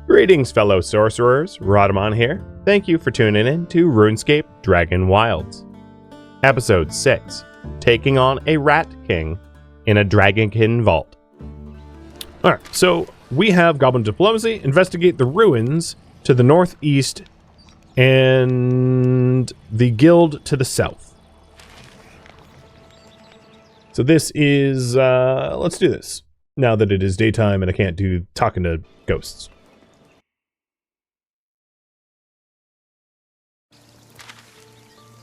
Greetings, fellow sorcerers. Rhadamant here. Thank you for tuning in to RuneScape Dragonwilds. Episode 6. Taking on a Rat King in a Dragonkin vault. Alright, so we have Goblin Diplomacy, investigate the ruins to the northeast and the guild to the south. So this is, let's do this. Now that it is daytime and I can't do talking to ghosts.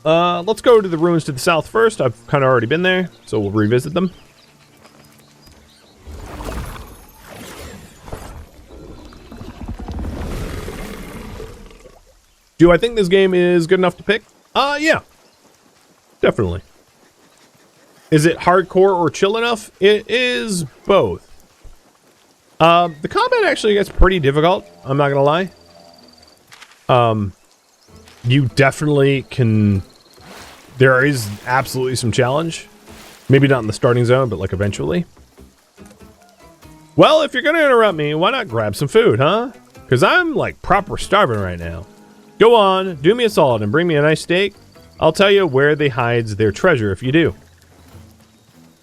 Let's go to the ruins to the south first. I've kind of already been there, so we'll revisit them. Do I think this game is good enough to pick? Yeah. Definitely. Is it hardcore or chill enough? It is both. The combat actually gets pretty difficult, I'm not gonna lie. You definitely can... There is absolutely some challenge. Maybe not in the starting zone, but like eventually. Well, if you're gonna interrupt me, why not grab some food, huh? Because I'm like proper starving right now. Go on, do me a solid and bring me a nice steak. I'll tell you where they hides their treasure if you do.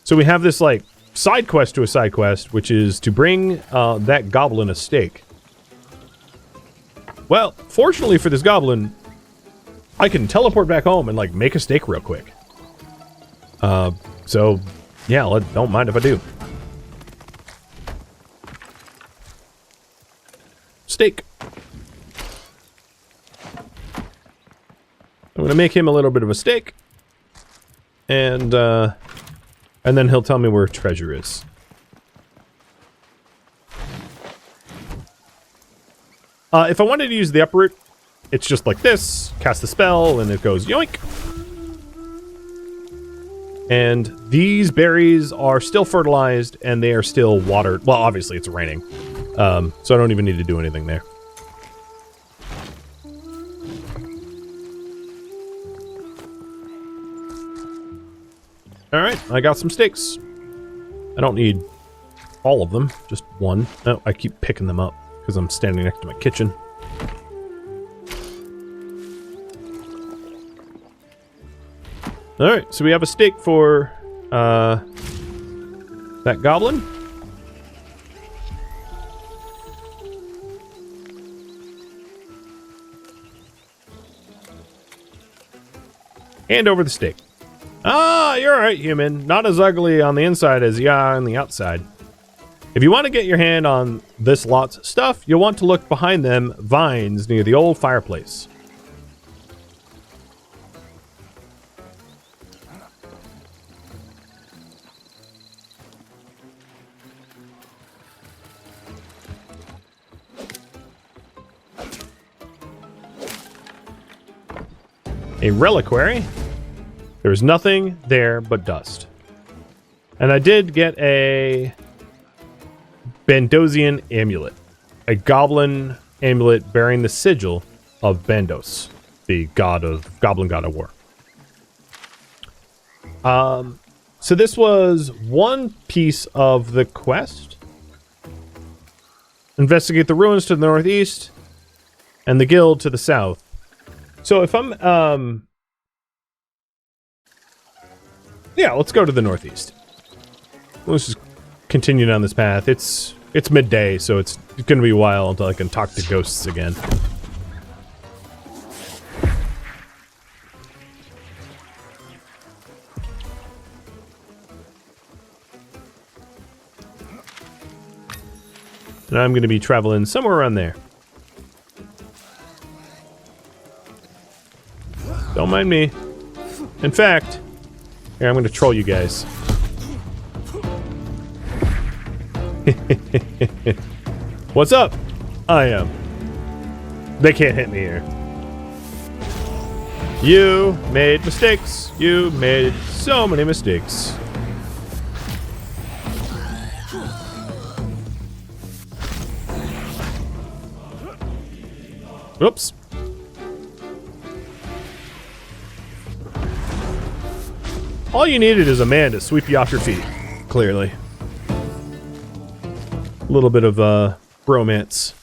So we have this like side quest to a side quest, which is to bring that goblin a steak. Well, fortunately for this goblin, I can teleport back home and like make a steak real quick. So yeah, don't mind if I do. Steak. I'm gonna make him a little bit of a steak, and then he'll tell me where treasure is. If I wanted to use the uproot, it's just like this, cast a spell, and it goes yoink. And these berries are still fertilized, and they are still watered. Well, obviously it's raining, so I don't even need to do anything there. Alright, I got some steaks. I don't need all of them, just one. Oh, I keep picking them up because I'm standing next to my kitchen. Alright, so we have a steak for that goblin. Hand over the steak. Ah, you're alright, human. Not as ugly on the inside as you are on the outside. If you want to get your hand on this lot's stuff, you'll want to look behind them vines near the old fireplace. A reliquary. There's nothing there but dust. And I did get a Bandosian amulet. A goblin amulet bearing the sigil of Bandos, the goblin god of war. So this was one piece of the quest. Investigate the ruins to the northeast and the guild to the south. So if I'm, yeah, let's go to the northeast. Let's just continue down this path. It's midday, so it's gonna be a while until I can talk to ghosts again. And I'm gonna be traveling somewhere around there. Don't mind me. In fact, here, I'm going to troll you guys. What's up? I am. They can't hit me here. You made mistakes. You made so many mistakes. Oops. All you needed is a man to sweep you off your feet, clearly. A little bit of bromance.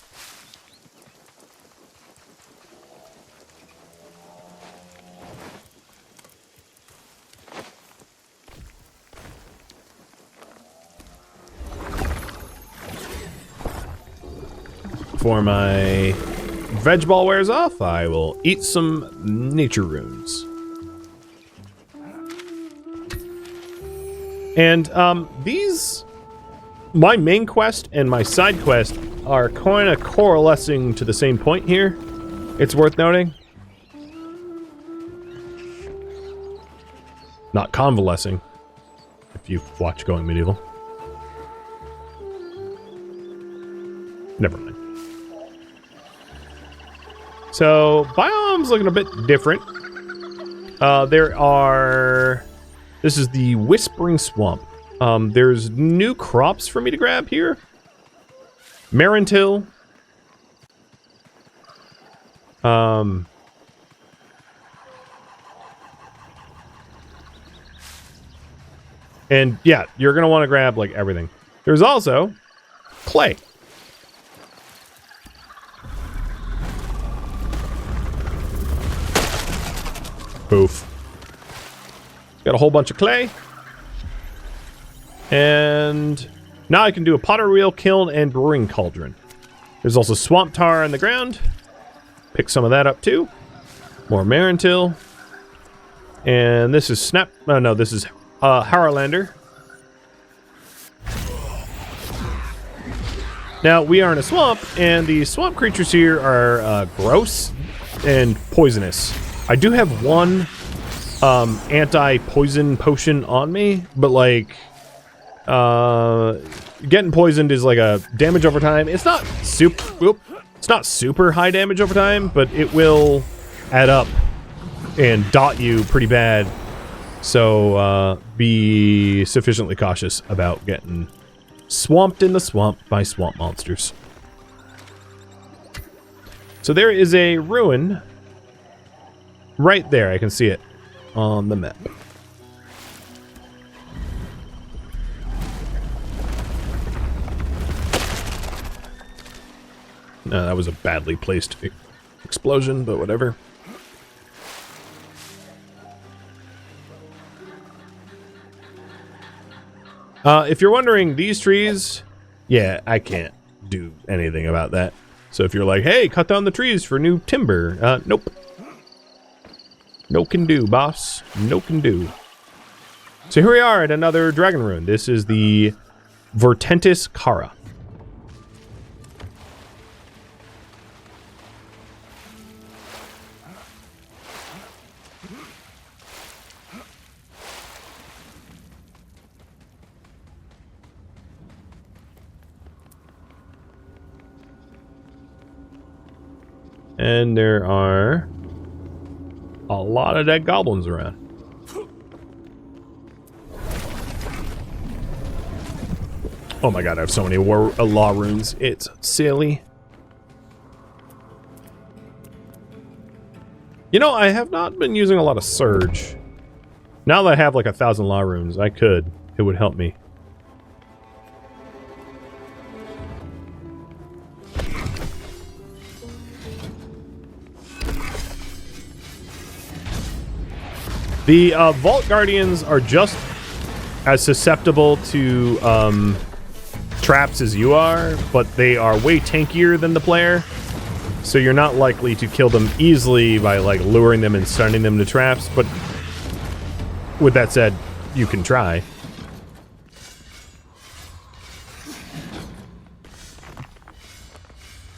before my veg ball wears off, I will eat some nature runes. And these, my main quest and my side quest are kind of coalescing to the same point here. It's worth noting. Not convalescing, if you watch Going Medieval. Never mind. So, biome's looking a bit different. This is the Whispering Swamp. There's new crops for me to grab here. Marentil. And yeah, you're going to want to grab like everything. There's also clay. Poof. Got a whole bunch of clay. And now I can do a pottery wheel, kiln, and brewing cauldron. There's also swamp tar on the ground. Pick some of that up too. More Marentil. And this is this is Haralander. Now we are in a swamp, and the swamp creatures here are gross and poisonous. I do have one anti-poison potion on me, but like getting poisoned is like a damage over time. It's not super high damage over time, but it will add up and dot you pretty bad. So be sufficiently cautious about getting swamped in the swamp by swamp monsters. So there is a ruin right there. I can see it on the map. No, that was a badly placed explosion, but whatever. If you're wondering, these trees, yeah, I can't do anything about that. So if you're like, hey, cut down the trees for new timber, nope. No can do, boss. No can do. So here we are at another dragon rune. This is the Vertentis Kara. And there are a lot of dead goblins around. Oh my god, I have so many law runes. It's silly. You know, I have not been using a lot of Surge. Now that I have like 1,000 law runes, I could. It would help me. The Vault Guardians are just as susceptible to traps as you are, but they are way tankier than the player. So you're not likely to kill them easily by like luring them and stunning them to traps, but with that said, you can try.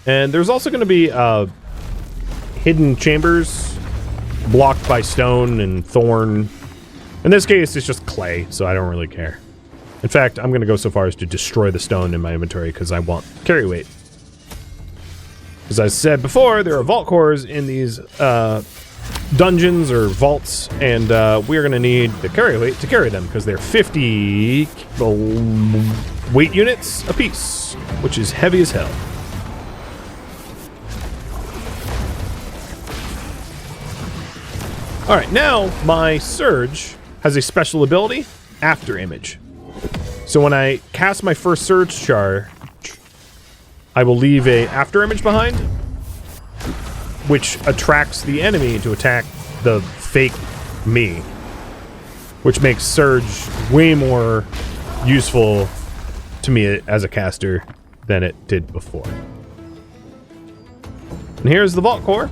And there's also going to be hidden chambers blocked by stone and thorn. In this case, it's just clay, so I don't really care. In fact, I'm going to go so far as to destroy the stone in my inventory because I want carry weight. As I said before, there are vault cores in these dungeons or vaults, and we're going to need the carry weight to carry them because they're 50 weight units apiece, which is heavy as hell. Alright, now my Surge has a special ability, After Image. So when I cast my first Surge charge, I will leave a After Image behind, which attracts the enemy to attack the fake me, which makes Surge way more useful to me as a caster than it did before. And here's the vault core,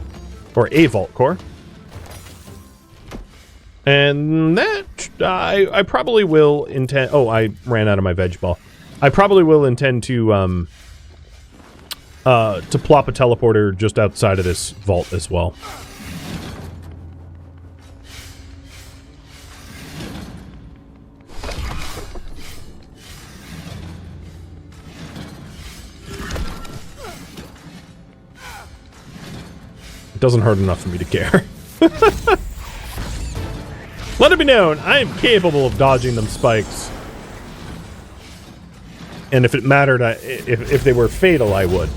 or a vault core. And that, I probably will intend... Oh, I ran out of my veg ball. I probably will intend to plop a teleporter just outside of this vault as well. It doesn't hurt enough for me to care. Let it be known, I am capable of dodging them spikes. And if it mattered, if they were fatal, I would.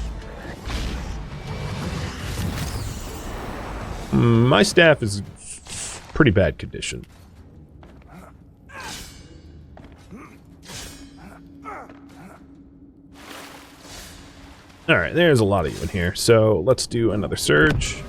My staff is pretty bad condition. Alright, there's a lot of you in here, so let's do another surge.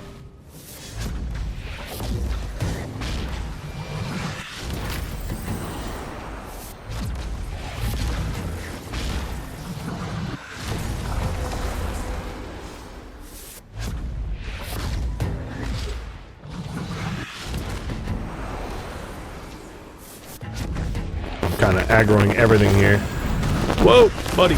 Kind of aggroing everything here. Whoa, buddy.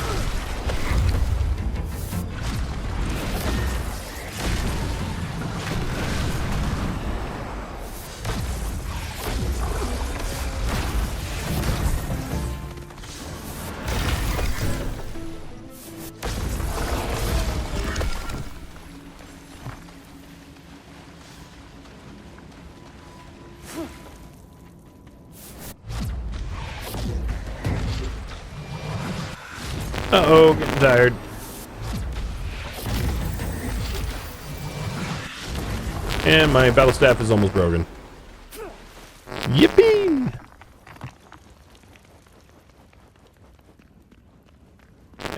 Uh-oh, getting tired. And my battle staff is almost broken. Yippee!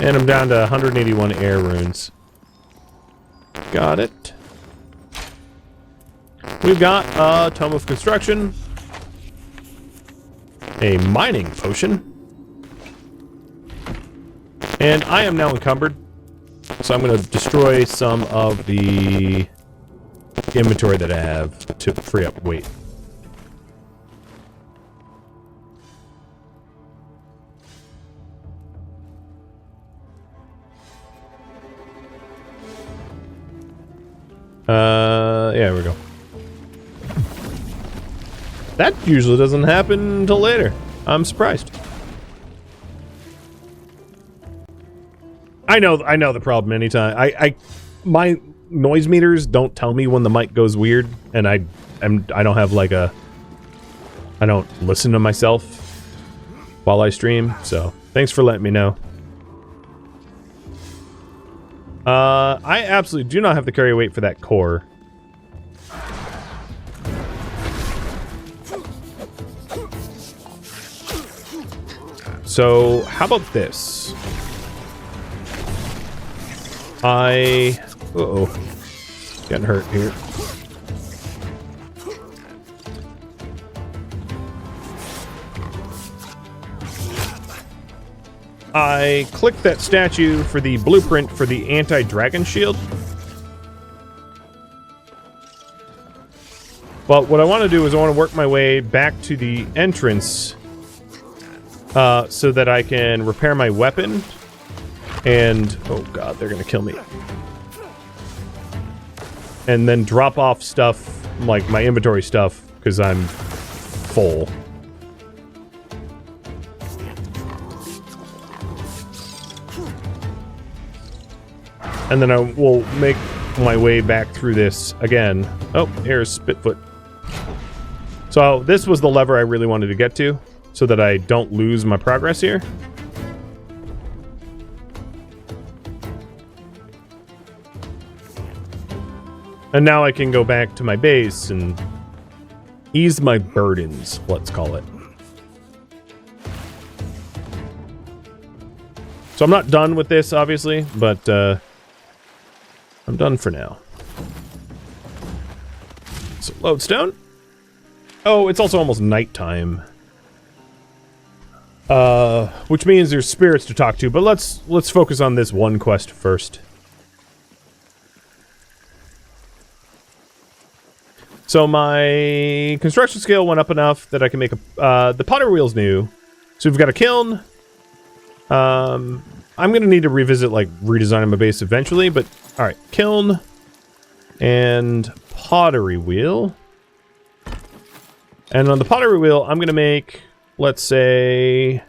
And I'm down to 181 air runes. Got it. We've got a Tome of Construction, a mining potion, and I am now encumbered, so I'm going to destroy some of the inventory that I have to free up weight. Yeah, here we go. That usually doesn't happen until later. I'm surprised. I know the problem anytime. My noise meters don't tell me when the mic goes weird, and I don't have like a... I don't listen to myself while I stream, so thanks for letting me know. I absolutely do not have to carry weight for that core. So, how about this? Uh-oh. Getting hurt here. I clicked that statue for the blueprint for the anti-dragon shield. Well, what I want to do is I want to work my way back to the entrance so that I can repair my weapon. And, oh god, they're gonna kill me. And then drop off stuff, like my inventory stuff, because I'm full. And then I will make my way back through this again. Oh, here's Spitfoot. So this was the lever I really wanted to get to, so that I don't lose my progress here. And now I can go back to my base and ease my burdens, let's call it. So I'm not done with this, obviously, but I'm done for now. So lodestone. Oh, it's also almost nighttime. Which means there's spirits to talk to, but let's focus on this one quest first. So my construction skill went up enough that I can make the pottery wheel's new. So we've got a kiln. I'm going to need to revisit, like, redesigning my base eventually, but all right, kiln and pottery wheel. And on the pottery wheel, I'm going to make, let's say,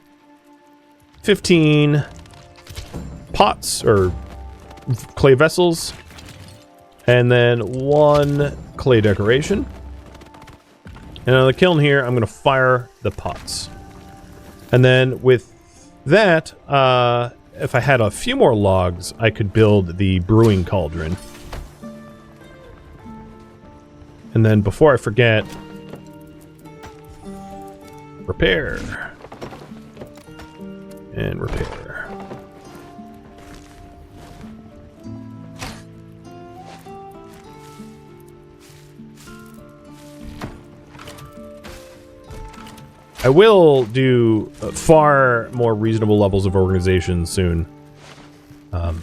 15 pots or clay vessels, and then 1 clay decoration. And on the kiln here, I'm going to fire the pots. And then with that, if I had a few more logs, I could build the brewing cauldron. And then before I forget, repair. And repair. I will do far more reasonable levels of organization soon. Alright,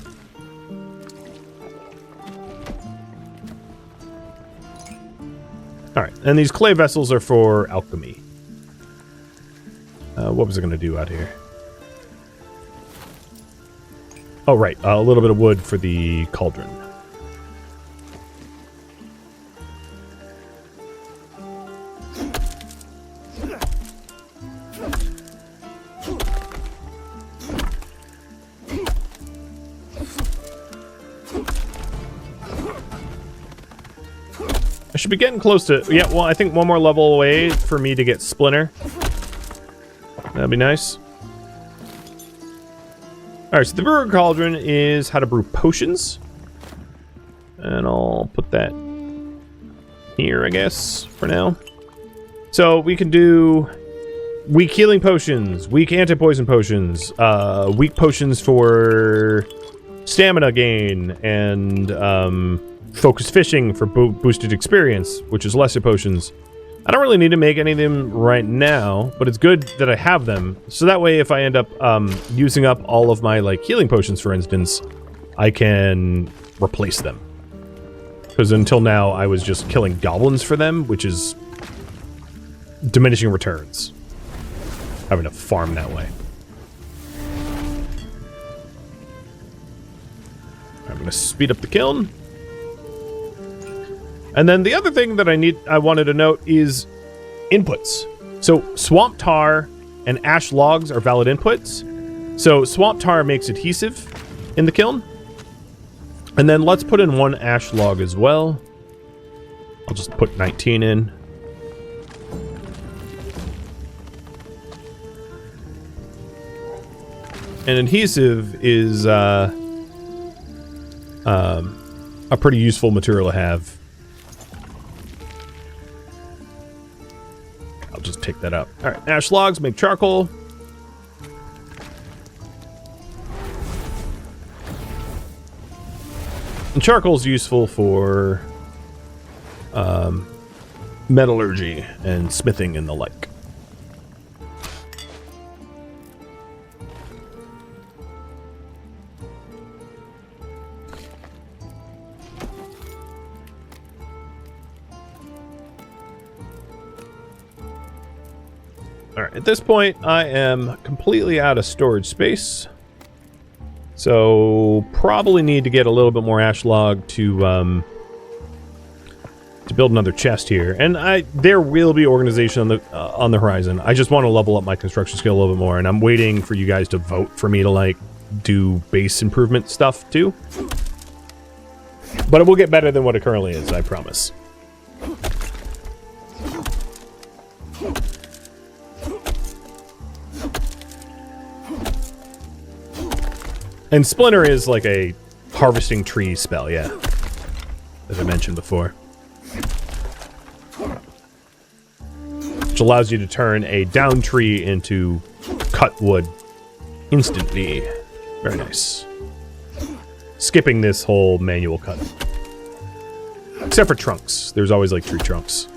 and these clay vessels are for alchemy. What was I going to do out here? Oh, right, a little bit of wood for the cauldron. I should be getting close to... Yeah, well, I think one more level away for me to get Splinter. That'd be nice. Alright, so the brewer cauldron is how to brew potions. And I'll put that here, I guess, for now. So we can do weak healing potions, weak anti-poison potions, weak potions for stamina gain, and focus fishing for boosted experience, which is lesser potions. I don't really need to make any of them right now, but it's good that I have them. So that way, if I end up using up all of my, like, healing potions, for instance, I can replace them. Because until now, I was just killing goblins for them, which is diminishing returns. Having to farm that way. I'm going to speed up the kiln. And then the other thing that I wanted to note is inputs. So swamp tar and ash logs are valid inputs. So swamp tar makes adhesive in the kiln. And then let's put in 1 ash log as well. I'll just put 19 in. And adhesive is a pretty useful material to have. Just take that up. All right, ash logs make charcoal. And charcoal is useful for metallurgy and smithing and the like. Alright, at this point, I am completely out of storage space. So, probably need to get a little bit more ash log to build another chest here. And there will be organization on the horizon. I just want to level up my construction skill a little bit more, and I'm waiting for you guys to vote for me to, like, do base improvement stuff, too. But it will get better than what it currently is, I promise. And Splinter is like a harvesting tree spell, yeah. As I mentioned before. Which allows you to turn a down tree into cut wood instantly. Very nice. Skipping this whole manual cut. Except for trunks. There's always like tree trunks.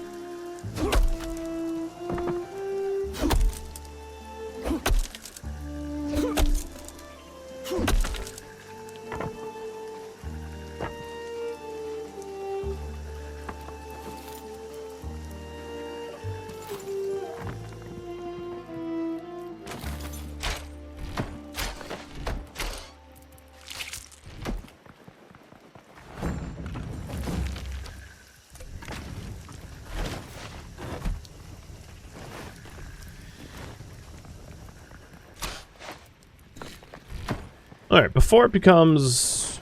Alright, before it becomes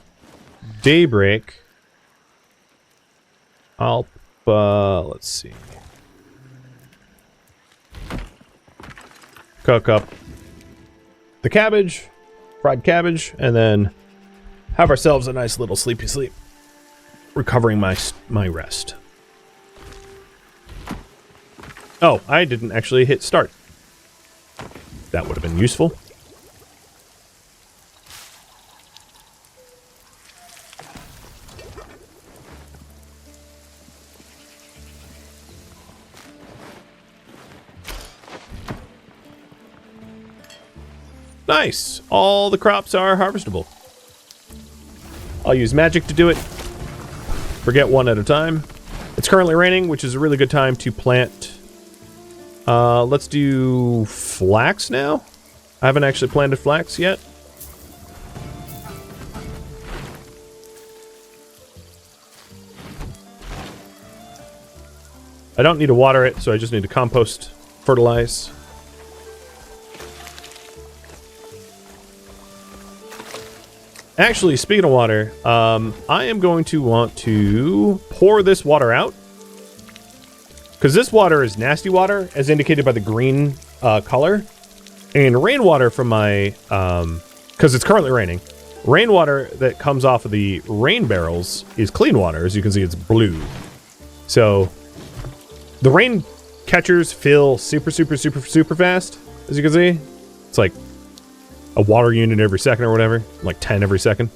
daybreak, I'll, let's see. Cook up the cabbage, fried cabbage, and then have ourselves a nice little sleepy sleep. Recovering my rest. Oh, I didn't actually hit start. That would have been useful. Nice! All the crops are harvestable. I'll use magic to do it. Forget one at a time. It's currently raining, which is a really good time to plant. Let's do flax now. I haven't actually planted flax yet. I don't need to water it, so I just need to compost, fertilize. Actually, speaking of water, I am going to want to pour this water out. Because this water is nasty water, as indicated by the green color. And rainwater from my... because it's currently raining. Rainwater that comes off of the rain barrels is clean water. As you can see, it's blue. So, the rain catchers fill super fast, as you can see. It's like a water unit every second or whatever, like 10 every second.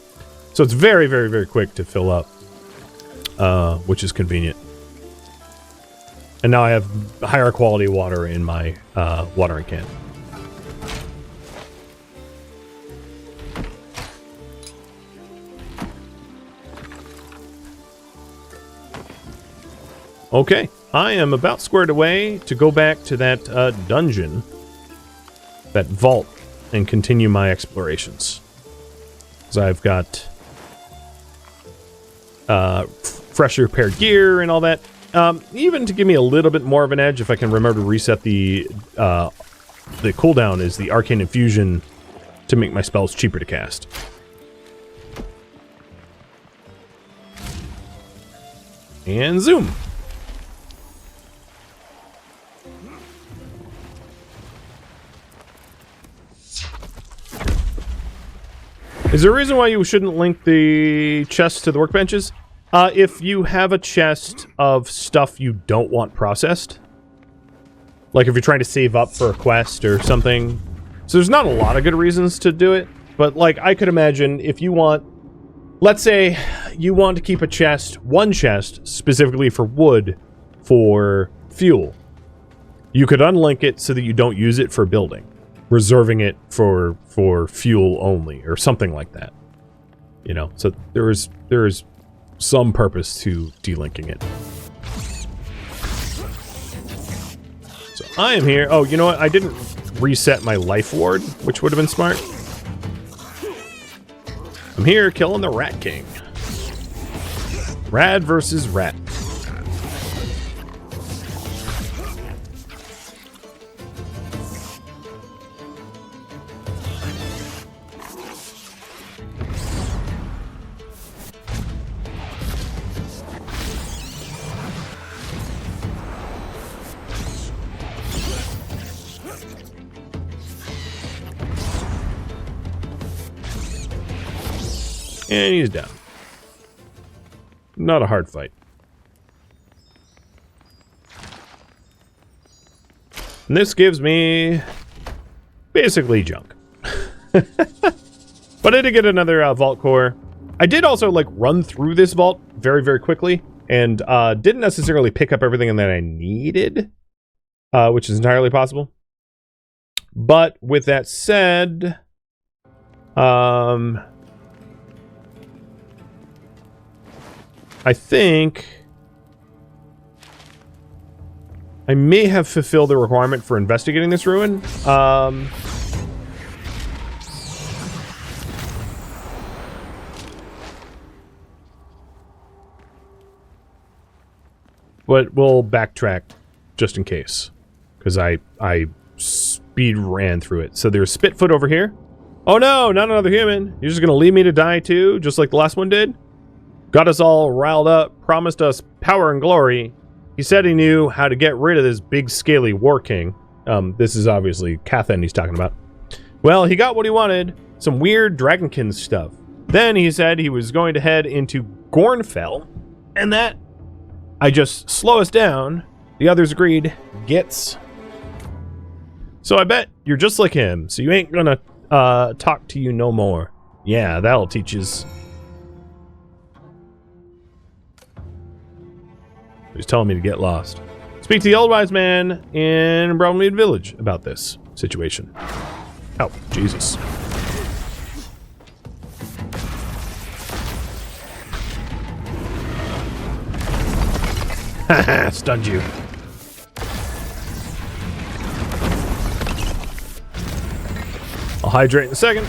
So it's very quick to fill up, which is convenient. And now I have higher quality water in my watering can. Okay, I am about squared away to go back to that dungeon, that vault, and continue my explorations. Because I've got fresher paired gear and all that. Even to give me a little bit more of an edge, if I can remember to reset the cooldown, is the Arcane Infusion to make my spells cheaper to cast. And zoom! Is there a reason why you shouldn't link the chests to the workbenches? If you have a chest of stuff you don't want processed. Like if you're trying to save up for a quest or something. So there's not a lot of good reasons to do it. But like I could imagine if you want... Let's say you want to keep a chest, one chest, specifically for wood, for fuel. You could unlink it so that you don't use it for building. Reserving it for fuel only, or something like that. You know, so there is some purpose to delinking it. So I am here. Oh, you know what? I didn't reset my life ward, which would have been smart. I'm here killing the Rat King. Rad versus Rat. And he's down. Not a hard fight. And this gives me basically junk. But I did get another vault core. I did also like run through this vault very quickly and didn't necessarily pick up everything that I needed, which is entirely possible. But with that said, I think I may have fulfilled the requirement for investigating this ruin. But we'll backtrack just in case, because I speed ran through it. So there's Spitfoot over here. Oh no, not another human. You're just gonna leave me to die too, just like the last one did? Got us all riled up, promised us power and glory. He said he knew how to get rid of this big scaly war king. This is obviously Cathen he's talking about. Well, he got what he wanted, some weird Dragonkin stuff. Then he said he was going to head into Gornfell, and that I just slow us down. The others agreed. Gets. So I bet you're just like him, so you ain't gonna talk to you no more. Yeah, that'll teach us. He's telling me to get lost. Speak to the old wise man in Brownmead Village about this situation. Oh, Jesus. Haha, stunned you. I'll hydrate in a second.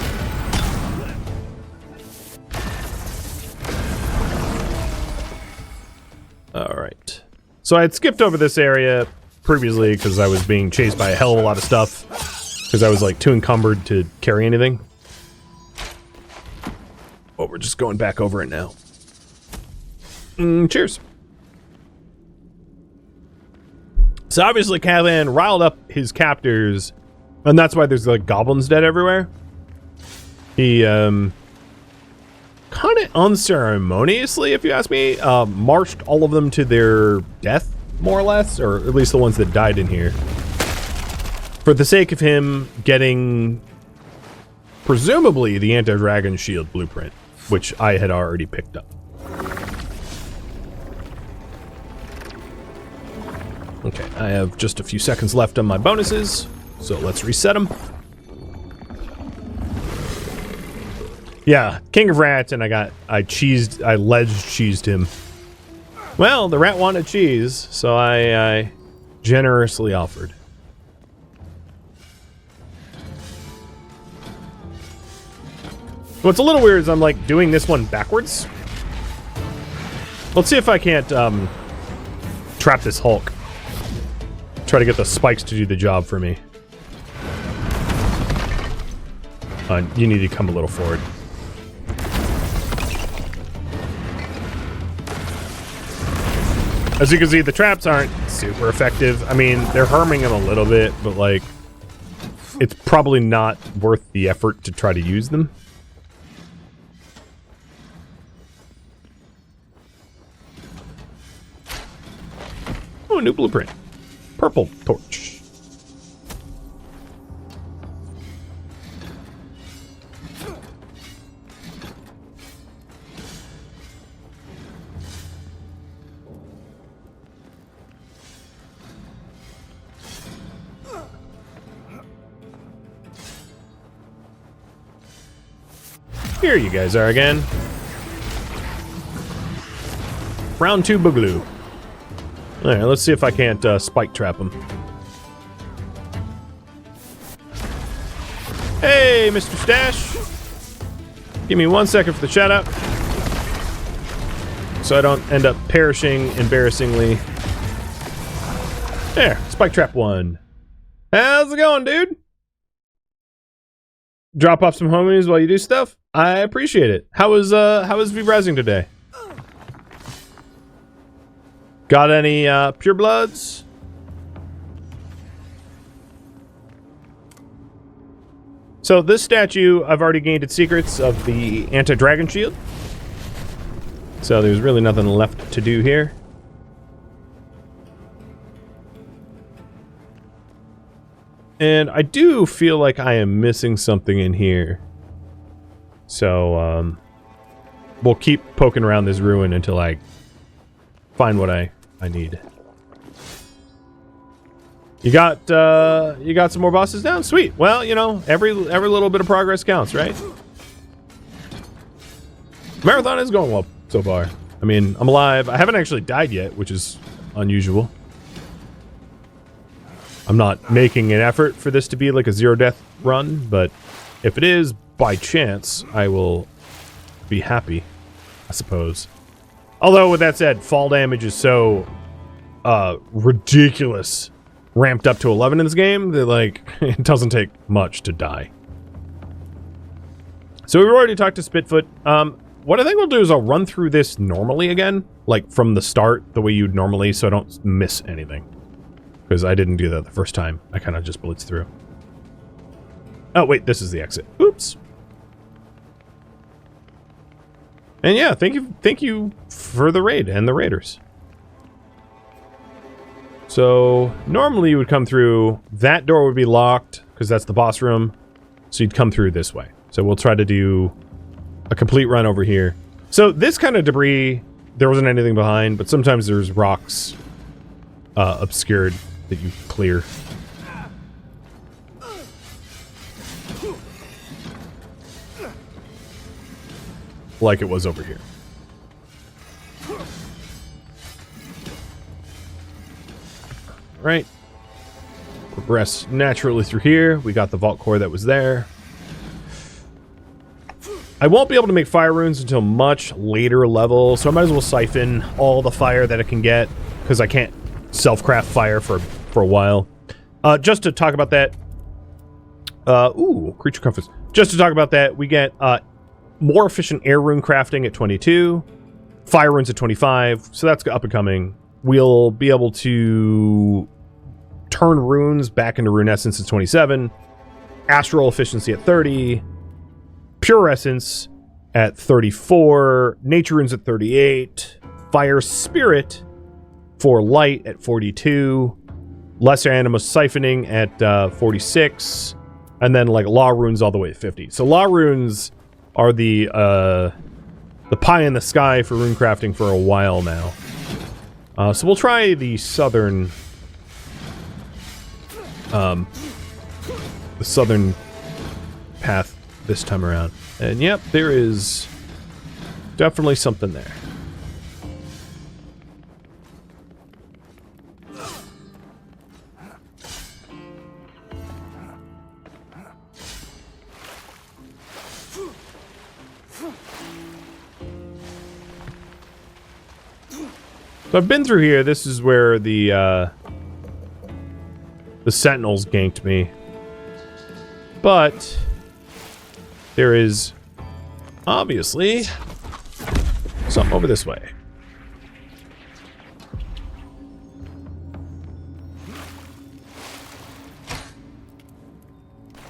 Alright. So I had skipped over this area previously because I was being chased by a hell of a lot of stuff. Because I was like too encumbered to carry anything. But we're just going back over it now. Cheers. So obviously Cathen riled up his captors, and that's why there's like goblins dead everywhere. He kind of unceremoniously, if you ask me, marched all of them to their death, more or less, or at least the ones that died in here, for the sake of him getting presumably the anti-dragon shield blueprint, which I had already picked up. Okay, I have just a few seconds left on my bonuses, so let's reset them. Yeah, King of Rats, and I ledge cheesed him. Well, the rat wanted cheese, so I generously offered. What's a little weird is I'm like doing this one backwards. Let's see if I can't trap this Hulk. Try to get the spikes to do the job for me. You need to come a little forward. As you can see, the traps aren't super effective. I mean, they're harming him a little bit, but like, it's probably not worth the effort to try to use them. Oh, new blueprint. Purple torch. Here you guys are again. Round 2 Boogaloo. Alright, let's see if I can't spike trap him. Hey, Mr. Stash! Give me 1 second for the shout out, so I don't end up perishing embarrassingly. There, spike trap 1. How's it going, dude? Drop off some homies while you do stuff? I appreciate it. How was V Rising today? Got any pure bloods? So this statue, I've already gained its secrets of the anti-dragon shield. So there's really nothing left to do here. And I do feel like I am missing something in here. So we'll keep poking around this ruin until I find what I need. You got some more bosses down? Sweet. Well, you know, every little bit of progress counts, right? Marathon is going well so far. I mean, I'm alive. I haven't actually died yet, which is unusual. I'm not making an effort for this to be like a zero death run, but if it is by chance, I will be happy, I suppose. Although, with that said, fall damage is so ridiculous, ramped up to 11 in this game, that, like, it doesn't take much to die. So we've already talked to Spitfoot. What I think we'll do is I'll run through this normally again, like from the start, the way you'd normally, so I don't miss anything. Because I didn't do that the first time. I kind of just blitzed through. Oh, wait, this is the exit. Oops. And yeah, thank you for the raid and the raiders. So normally you would come through, that door would be locked because that's the boss room. So you'd come through this way. So we'll try to do a complete run over here. So this kind of debris, there wasn't anything behind, but sometimes there's rocks obscured that you clear. Like it was over here. Right. Progress naturally through here. We got the vault core that was there. I won't be able to make fire runes until much later level, so I might as well siphon all the fire that I can get, because I can't self-craft fire for a while. Just to talk about that. Ooh, creature comforts. Just to talk about that, we get more efficient air rune crafting at 22, fire runes at 25, so that's up and coming. We'll be able to turn runes back into rune essence at 27, astral efficiency at 30, pure essence at 34, nature runes at 38, fire spirit for light at 42, lesser animus siphoning at 46, and then like law runes all the way at 50. So law runes are the pie in the sky for rune crafting for a while now. So we'll try the southern path this time around. And yep, there is definitely something there. So I've been through here. This is where the sentinels ganked me. But there is obviously something over this way.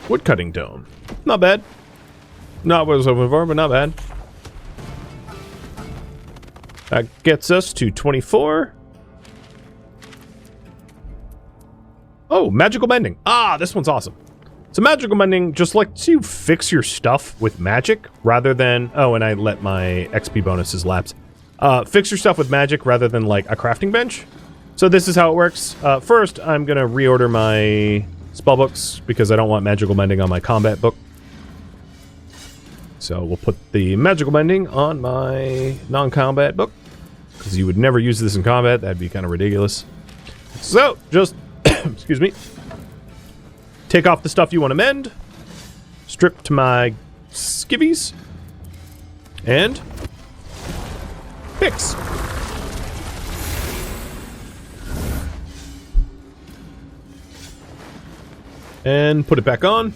Woodcutting dome. Not bad. Not what I was hoping for, but not bad. That gets us to 24. Oh, magical mending. Ah, this one's awesome. So magical mending just lets you fix your stuff with magic rather than... Oh, and I let my XP bonuses lapse. Fix your stuff with magic rather than like a crafting bench. So this is how it works. First, I'm going to reorder my spellbooks because I don't want magical mending on my combat book. So we'll put the magical mending on my non-combat book, because you would never use this in combat. That'd be kind of ridiculous. So just, excuse me, take off the stuff you want to mend, strip to my skivvies, and fix. And put it back on.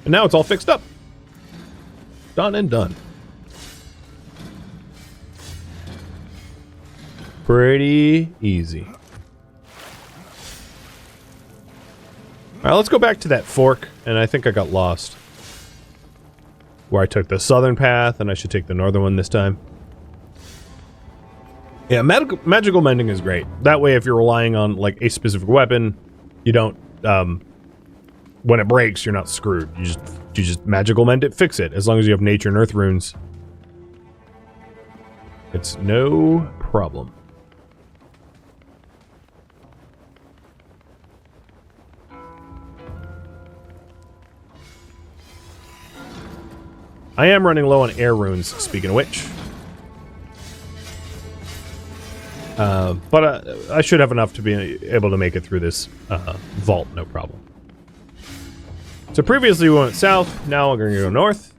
And now it's all fixed up. Done and done. Pretty easy. Alright, let's go back to that fork, and I think I got lost. Where I took the southern path, and I should take the northern one this time. Yeah, magical mending is great. That way, if you're relying on, like, a specific weapon, you don't, when it breaks, you're not screwed. You just magical mend it, fix it. As long as you have nature and earth runes, it's no problem. I am running low on air runes, speaking of which. But I should have enough to be able to make it through this vault, no problem. So previously we went south, now we're going to go north.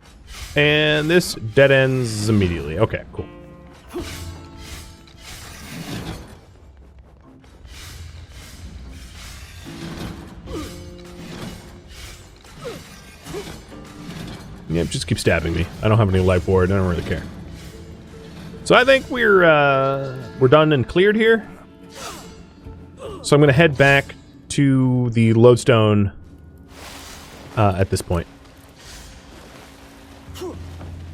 And this dead ends immediately. Okay, cool. Yeah, just keep stabbing me. I don't have any life ward. I don't really care. So I think we're done and cleared here. So I'm going to head back to the lodestone at this point.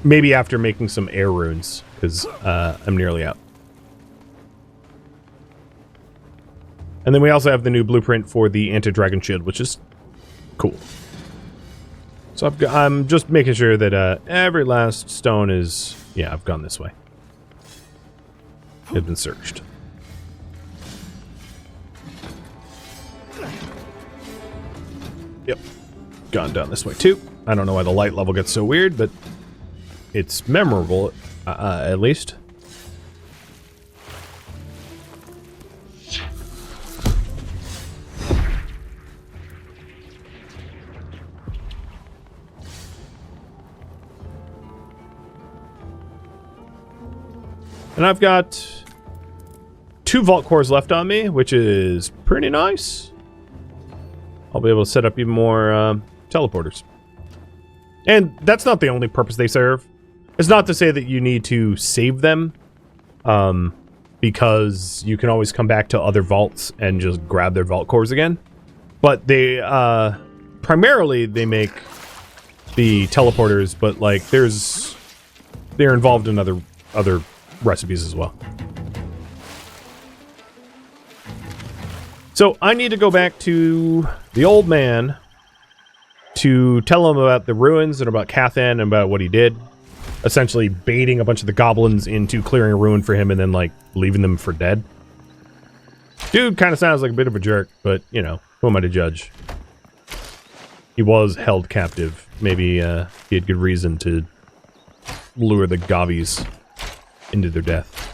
Maybe after making some air runes, because I'm nearly out. And then we also have the new blueprint for the anti-dragon shield, which is cool. So I'm just making sure that every last stone is... Yeah, I've gone this way. It's been searched. Yep. Gone down this way too. I don't know why the light level gets so weird, but it's memorable, at least. And I've got 2 vault cores left on me, which is pretty nice. I'll be able to set up even more teleporters. And that's not the only purpose they serve. It's not to say that you need to save them, because you can always come back to other vaults and just grab their vault cores again. But they, primarily they make the teleporters, but like they're involved in other recipes as well. So I need to go back to the old man to tell him about the ruins and about Cathan and about what he did. Essentially baiting a bunch of the goblins into clearing a ruin for him and then like leaving them for dead. Dude kind of sounds like a bit of a jerk, but you know, who am I to judge? He was held captive. Maybe he had good reason to lure the Gavis into their death.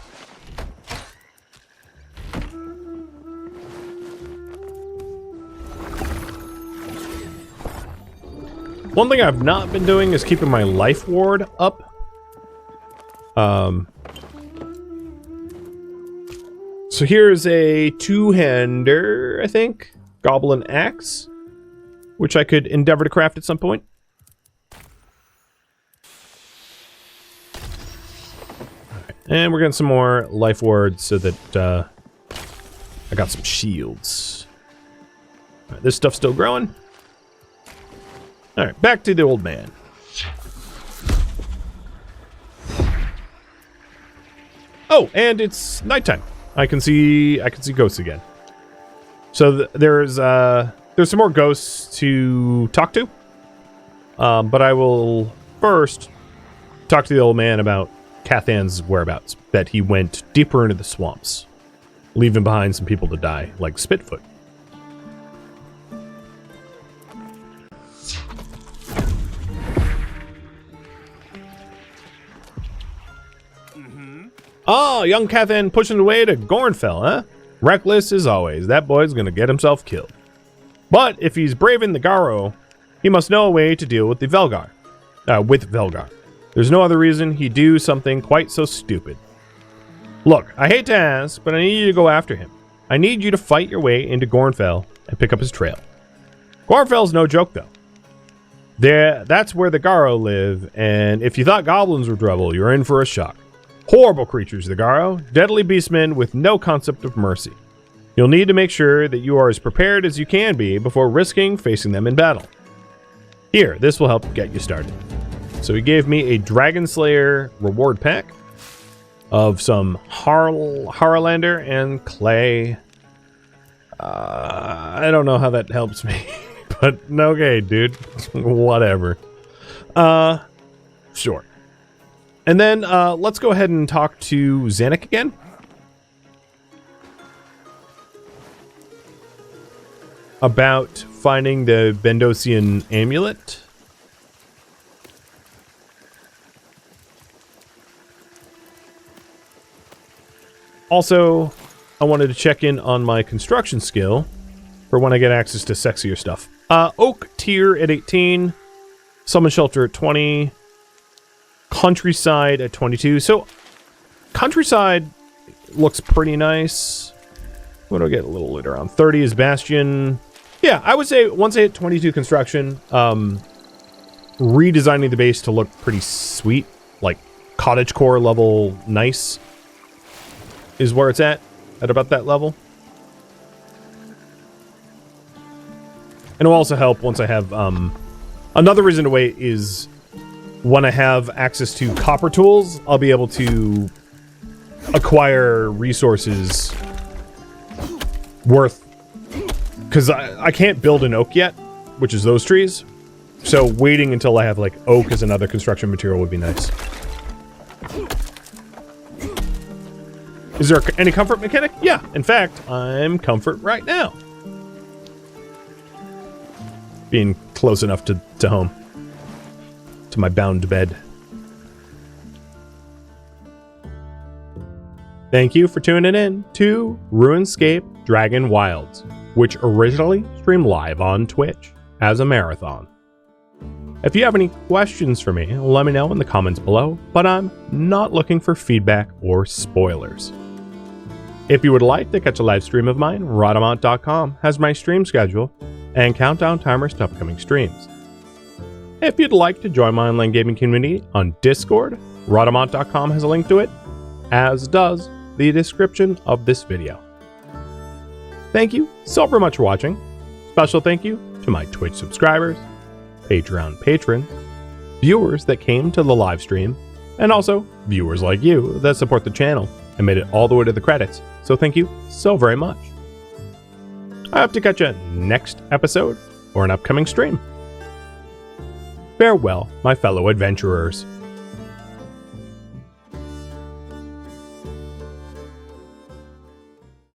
One thing I've not been doing is keeping my life ward up. So here's a 2-hander, I think, Goblin axe, which I could endeavor to craft at some point. And we're getting some more life wards so that I got some shields. All right, this stuff's still growing. All right, back to the old man. Oh, and it's nighttime. I can see ghosts again. So there's some more ghosts to talk to. But I will first talk to the old man about Cathan's whereabouts, that he went deeper into the swamps, leaving behind some people to die, like Spitfoot. Oh, young Cathan pushing away to Gornfell, huh? Reckless as always. That boy's gonna get himself killed. But if he's braving the Garo, he must know a way to deal with the Velgar. With Velgar. There's no other reason he'd do something quite so stupid. Look, I hate to ask, but I need you to go after him. I need you to fight your way into Gornfell and pick up his trail. Gornfell's no joke, though. That's where the Garo live, and if you thought goblins were trouble, you're in for a shock. Horrible creatures, the Garo. Deadly beastmen with no concept of mercy. You'll need to make sure that you are as prepared as you can be before risking facing them in battle. Here, this will help get you started. So he gave me a Dragon Slayer reward pack of some Harlander and clay. I don't know how that helps me, but okay, dude. Whatever. Sure. And then let's go ahead and talk to Zanuck again. About finding the Bendosian amulet. Also, I wanted to check in on my construction skill for when I get access to sexier stuff. Oak tier at 18, Summon Shelter at 20, Countryside at 22. So, Countryside looks pretty nice. What do I get a little later on? 30 is Bastion. Yeah, I would say once I hit 22 construction, redesigning the base to look pretty sweet, like cottagecore level nice is where it's at about that level. And it'll also help once I have, another reason to wait is when I have access to copper tools, I'll be able to acquire resources worth, because I can't build an oak yet, which is those trees. So waiting until I have like oak as another construction material would be nice. Is there any comfort mechanic? Yeah, in fact, I'm comfort right now. Being close enough to home. To my bound bed. Thank you for tuning in to RuneScape Dragonwilds, which originally streamed live on Twitch as a marathon. If you have any questions for me, let me know in the comments below, but I'm not looking for feedback or spoilers. If you would like to catch a live stream of mine, Rhadamant.com has my stream schedule and countdown timers to upcoming streams. If you'd like to join my online gaming community on Discord, Rhadamant.com has a link to it, as does the description of this video. Thank you so very much for watching. Special thank you to my Twitch subscribers, Patreon patrons, viewers that came to the live stream, and also viewers like you that support the channel and made it all the way to the credits. So thank you so very much. I hope to catch you next episode or an upcoming stream. Farewell, my fellow adventurers.